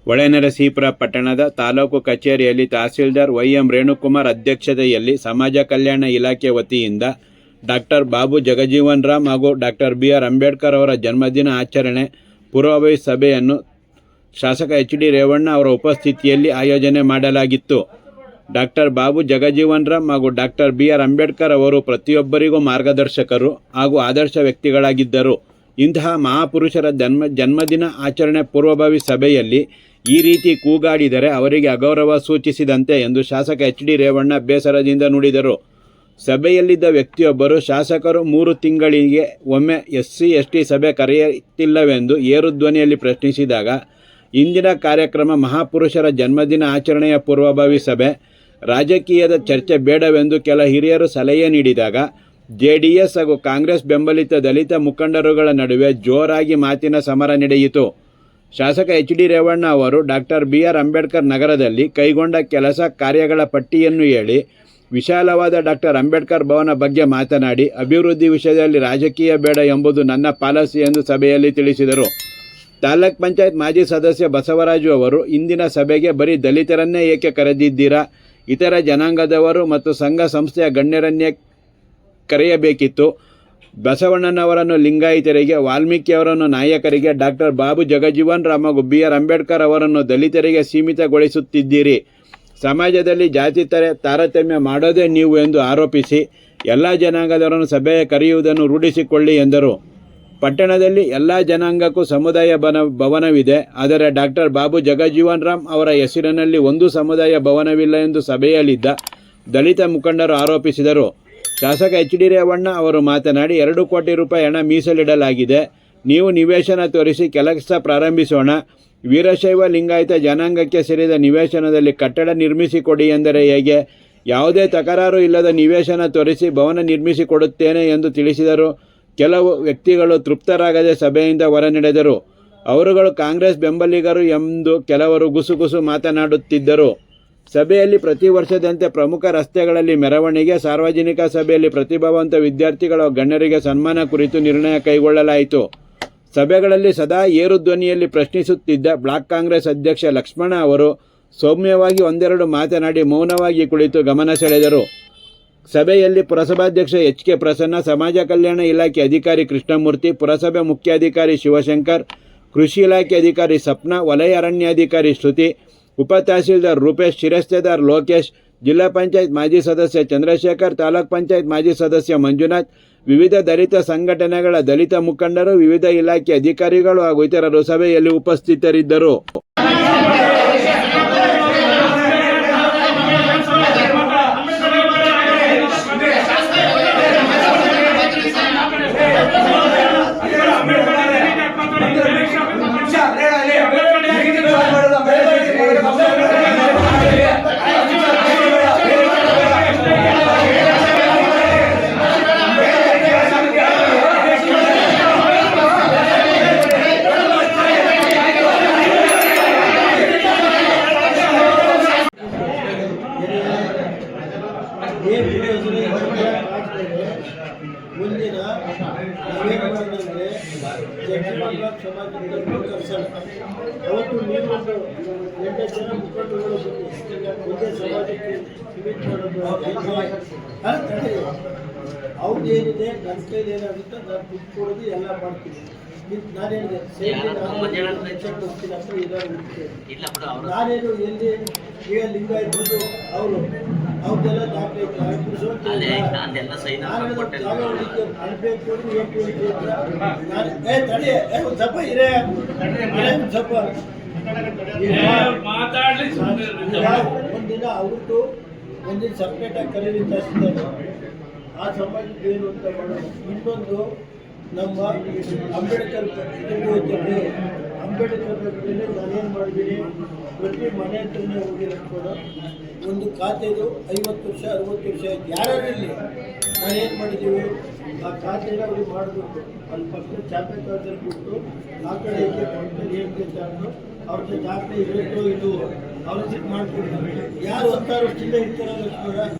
ಹೊಳೆನರಸೀಪುರ ಪಟ್ಟಣದ ತಾಲೂಕು ಕಚೇರಿಯಲ್ಲಿ ತಹಸೀಲ್ದಾರ್ ವೈ.ಎಂ. ರೇಣುಕುಮಾರ್ ಅಧ್ಯಕ್ಷತೆಯಲ್ಲಿ ಸಮಾಜ ಕಲ್ಯಾಣ ಇಲಾಖೆ ವತಿಯಿಂದ ಡಾಕ್ಟರ್ ಬಾಬು ಜಗಜೀವನ್ ರಾಮ್ ಹಾಗೂ ಡಾಕ್ಟರ್ ಬಿ.ಆರ್. ಅಂಬೇಡ್ಕರ್ ಅವರ ಜನ್ಮದಿನ ಆಚರಣೆ ಪೂರ್ವಭಾವಿ ಸಭೆಯನ್ನು ಶಾಸಕ ಎಚ್.ಡಿ. ರೇವಣ್ಣ ಅವರ ಉಪಸ್ಥಿತಿಯಲ್ಲಿ ಆಯೋಜನೆ ಮಾಡಲಾಗಿತ್ತು. ಡಾಕ್ಟರ್ ಬಾಬು ಜಗಜೀವನ್ ರಾಮ್ ಹಾಗೂ ಡಾಕ್ಟರ್ ಬಿ.ಆರ್. ಅಂಬೇಡ್ಕರ್ ಅವರು ಪ್ರತಿಯೊಬ್ಬರಿಗೂ ಮಾರ್ಗದರ್ಶಕರು ಹಾಗೂ ಆದರ್ಶ ವ್ಯಕ್ತಿಗಳಾಗಿದ್ದರು. ಇಂತಹ ಮಹಾಪುರುಷರ ಜನ್ಮದಿನ ಆಚರಣೆ ಪೂರ್ವಭಾವಿ ಸಭೆಯಲ್ಲಿ ಈ ರೀತಿ ಕೂಗಾಡಿದರೆ ಅವರಿಗೆ ಅಗೌರವ ಸೂಚಿಸಿದಂತೆ ಎಂದು ಶಾಸಕ ಎಚ್.ಡಿ. ರೇವಣ್ಣ ಬೇಸರದಿಂದ ನುಡಿದರು. ಸಭೆಯಲ್ಲಿದ್ದ ವ್ಯಕ್ತಿಯೊಬ್ಬರು ಶಾಸಕರು 3 ತಿಂಗಳಿಗೆ ಒಮ್ಮೆ SC ST ಸಭೆ ಕರೆಯುತ್ತಿಲ್ಲವೆಂದು ಏರು ಧ್ವನಿಯಲ್ಲಿ ಪ್ರಶ್ನಿಸಿದಾಗ, ಇಂದಿನ ಕಾರ್ಯಕ್ರಮ ಮಹಾಪುರುಷರ ಜನ್ಮದಿನ ಆಚರಣೆಯ ಪೂರ್ವಭಾವಿ ಸಭೆ, ರಾಜಕೀಯದ ಚರ್ಚೆ ಬೇಡವೆಂದು ಕೆಲ ಹಿರಿಯರು ಸಲಹೆ ನೀಡಿದಾಗ JDS ಹಾಗೂ ಕಾಂಗ್ರೆಸ್ ಬೆಂಬಲಿತ ದಲಿತ ಮುಖಂಡರುಗಳ ನಡುವೆ ಜೋರಾಗಿ ಮಾತಿನ ಸಮರ ನಡೆಯಿತು. ಶಾಸಕ ಎಚ್.ಡಿ. ರೇವಣ್ಣ ಅವರು ಡಾಕ್ಟರ್ ಬಿ.ಆರ್. ಅಂಬೇಡ್ಕರ್ ನಗರದಲ್ಲಿ ಕೈಗೊಂಡ ಕೆಲಸ ಕಾರ್ಯಗಳ ಪಟ್ಟಿಯನ್ನು ಹೇಳಿ, ವಿಶಾಲವಾದ ಡಾಕ್ಟರ್ ಅಂಬೇಡ್ಕರ್ ಭವನ ಬಗ್ಗೆ ಮಾತನಾಡಿ, ಅಭಿವೃದ್ಧಿ ವಿಷಯದಲ್ಲಿ ರಾಜಕೀಯ ಬೇಡ ಎಂಬುದು ನನ್ನ ಪಾಲಿಸಿ ಎಂದು ಸಭೆಯಲ್ಲಿ ತಿಳಿಸಿದರು. ತಾಲೂಕ್ ಪಂಚಾಯತ್ ಮಾಜಿ ಸದಸ್ಯ ಬಸವರಾಜು ಅವರು, ಇಂದಿನ ಸಭೆಗೆ ಬರೀ ದಲಿತರನ್ನೇ ಏಕೆ ಕರೆದಿದ್ದೀರಾ? ಇತರ ಜನಾಂಗದವರು ಮತ್ತು ಸಂಘ ಸಂಸ್ಥೆಯ ಗಣ್ಯರನ್ನೇ ಕರೆಯಬೇಕಿತ್ತು. ಬಸವಣ್ಣನವರನ್ನು ಲಿಂಗಾಯತರಿಗೆ, ವಾಲ್ಮೀಕಿಯವರನ್ನು ನಾಯಕರಿಗೆ, ಡಾಕ್ಟರ್ ಬಾಬು ಜಗಜೀವನ್ ರಾಮ್ ಹಾಗೂ ಬಿ.ಆರ್. ಅಂಬೇಡ್ಕರ್ ಅವರನ್ನು ದಲಿತರಿಗೆ ಸೀಮಿತಗೊಳಿಸುತ್ತಿದ್ದೀರಿ. ಸಮಾಜದಲ್ಲಿ ಜಾತಿ ತಾರತಮ್ಯ ಮಾಡೋದೇ ನೀವು ಎಂದು ಆರೋಪಿಸಿ ಎಲ್ಲ ಜನಾಂಗದವರನ್ನು ಸಭೆಗೆ ಕರೆಯುವುದನ್ನು ರೂಢಿಸಿಕೊಳ್ಳಿ ಎಂದರು. ಪಟ್ಟಣದಲ್ಲಿ ಎಲ್ಲ ಜನಾಂಗಕ್ಕೂ ಸಮುದಾಯ ಭವನವಿದೆ, ಆದರೆ ಡಾಕ್ಟರ್ ಬಾಬು ಜಗಜೀವನ್ ರಾಮ್ ಅವರ ಹೆಸರಿನಲ್ಲಿ ಒಂದು ಸಮುದಾಯ ಭವನವಿಲ್ಲ ಎಂದು ಸಭೆಯಲ್ಲಿದ್ದ ದಲಿತ ಮುಖಂಡರು ಆರೋಪಿಸಿದರು. ಶಾಸಕ ಎಚ್.ಡಿ. ರೇವಣ್ಣ ಅವರು ಮಾತನಾಡಿ, 2 ಕೋಟಿ ರೂಪಾಯಿ ಹಣ ಮೀಸಲಿಡಲಾಗಿದೆ. ನೀವು ನಿವೇಶನ ತೋರಿಸಿ ಕೆಲಸ ಪ್ರಾರಂಭಿಸೋಣ. ವೀರಶೈವ ಲಿಂಗಾಯತ ಜನಾಂಗಕ್ಕೆ ಸೇರಿದ ನಿವೇಶನದಲ್ಲಿ ಕಟ್ಟಡ ನಿರ್ಮಿಸಿಕೊಡಿ ಎಂದರೆ ಹೇಗೆ? ಯಾವುದೇ ತಕರಾರು ಇಲ್ಲದ ನಿವೇಶನ ತೋರಿಸಿ ಭವನ ನಿರ್ಮಿಸಿಕೊಡುತ್ತೇನೆ ಎಂದು ತಿಳಿಸಿದರು. ಕೆಲವು ವ್ಯಕ್ತಿಗಳು ತೃಪ್ತರಾಗದೆ ಸಭೆಯಿಂದ ಹೊರನಡೆದರು. ಅವರುಗಳು ಕಾಂಗ್ರೆಸ್ ಬೆಂಬಲಿಗರು ಎಂದು ಕೆಲವರು ಗುಸುಗುಸು ಮಾತನಾಡುತ್ತಿದ್ದರು. ಸಭೆಯಲ್ಲಿ ಪ್ರತಿ ವರ್ಷದಂತೆ ಪ್ರಮುಖ ರಸ್ತೆಗಳಲ್ಲಿ ಮೆರವಣಿಗೆ, ಸಾರ್ವಜನಿಕ ಸಭೆಯಲ್ಲಿ ಪ್ರತಿಭಾವಂತ ವಿದ್ಯಾರ್ಥಿಗಳ ಗಣ್ಯರಿಗೆ ಸನ್ಮಾನ ಕುರಿತು ನಿರ್ಣಯ ಕೈಗೊಳ್ಳಲಾಯಿತು. ಸಭೆಗಳಲ್ಲಿ ಸದಾ ಏರು ಧ್ವನಿಯಲ್ಲಿ ಪ್ರಶ್ನಿಸುತ್ತಿದ್ದ ಬ್ಲಾಕ್ ಕಾಂಗ್ರೆಸ್ ಅಧ್ಯಕ್ಷ ಲಕ್ಷ್ಮಣ ಅವರು ಸೌಮ್ಯವಾಗಿ ಒಂದೆರಡು ಮಾತನಾಡಿ ಮೌನವಾಗಿ ಕುಳಿತು ಗಮನ ಸೆಳೆದರು. ಸಭೆಯಲ್ಲಿ ಪುರಸಭಾಧ್ಯಕ್ಷ H.K. ಪ್ರಸನ್ನ, ಸಮಾಜ ಕಲ್ಯಾಣ ಇಲಾಖೆ ಅಧಿಕಾರಿ ಕೃಷ್ಣಮೂರ್ತಿ, ಪುರಸಭೆ ಮುಖ್ಯಾಧಿಕಾರಿ ಶಿವಶಂಕರ್, ಕೃಷಿ ಇಲಾಖೆ ಅಧಿಕಾರಿ ಸಪ್ನ, ವಲಯ ಅರಣ್ಯಾಧಿಕಾರಿ ಶ್ರುತಿ, ಉಪ ತಹಸೀಲ್ದಾರ್ ರೂಪೇಶ್, ಶಿರಸ್ತೇದಾರ್ ಲೋಕೇಶ್, ಜಿಲ್ಲಾ ಪಂಚಾಯತ್ ಮಾಜಿ ಸದಸ್ಯ ಚಂದ್ರಶೇಖರ್, ತಾಲೂಕ್ ಪಂಚಾಯತ್ ಮಾಜಿ ಸದಸ್ಯ ಮಂಜುನಾಥ್, ವಿವಿಧ ದಲಿತ ಸಂಘಟನೆಗಳ ದಲಿತ ಮುಖಂಡರು, ವಿವಿಧ ಇಲಾಖೆ ಅಧಿಕಾರಿಗಳು ಹಾಗೂ ಇತರರು ಸಭೆಯಲ್ಲಿ ಉಪಸ್ಥಿತರಿದ್ದರು. ಮುಂದಿನ ನಾವೇನು ಮಾಡಿದ್ರೆ ಜಗಜೀವನ್ ರಾಮ್ ಸಮಾಜದಿಂದ ಕರ್ಸೋಣ. ಅವತ್ತು ನೀವೊಂದು 8 ಜನ ಮುಖಂಡರುಗಳು ಒಂದೇ ಸಮಾಜಕ್ಕೆ ಸಿಮೆಂಟ್ ಮಾಡೋದು ಅವ್ರದ್ದೇನಿದೆ, ನನ್ನ ಕೈಲಿ ಏನಾಗುತ್ತೆ ನಾನು ದುಡ್ಡು ಕೊಡೋದು ಎಲ್ಲ ಮಾಡ್ತೀನಿ. ನಾನೇನಿದೆ ಹೋಗ್ತೀನಿ ಅಂತ ಇದಾಗುತ್ತೆ. ನಾನೇನು ಎಲ್ಲಿ ಈಗ ಲಿಂಗಾಯತರು ಅವರು ಅವ್ರದ್ದೆಲ್ಲ ದಾಖಲೆ ಒಂದಿನ ಅವ್ರದ್ದು ಒಂದಿನ ಸಪ್ರೇಟಾಗಿ ಕರೀಲಿಕ್ಕೆ ಆ ಸಮಾಜಕ್ಕೆ ಏನು ಅಂತ ಮಾಡೋದು. ಇನ್ನೊಂದು ನಮ್ಮ ಅಂಬೇಡ್ಕರ್ ಬಗ್ಗೆ ನಾನೇನು ಮಾಡಿದ್ದೀನಿ, ಪ್ರತಿ ಮನೆ ಹತ್ರನೇ ಹೋಗಿ ಹಾಕ್ಕೊಂಡು ಒಂದು ಖಾತೆದು 50 ವರ್ಷ 60 ವರ್ಷ ಆಯ್ತು ಯಾರಲ್ಲಿ ನಾನೇನು ಮಾಡಿದ್ದೀವಿ, ಆ ಖಾತೆನ ಅವ್ರಿಗೆ ಮಾಡಬೇಕು. ಅಲ್ಲಿ ಪಕ್ಕದ ಚಾಪೆ ಖಾತೆಯಲ್ಲಿ ಬಿಟ್ಟು ಆ ಕಡೆ ಐತೆ ಪಕ್ಕದಲ್ಲಿ ಏನು ಚಾಪು ಅವ್ರದ್ದು ದಾಖಲೆ ಇರುತ್ತೋ ಇದು ಅವ್ರ ಮಾಡ್ಕೊಡ್ತಾರೆ. ಯಾರು 10 ವರ್ಷದಿಂದ ಇರ್ತಾರಲ್ಲ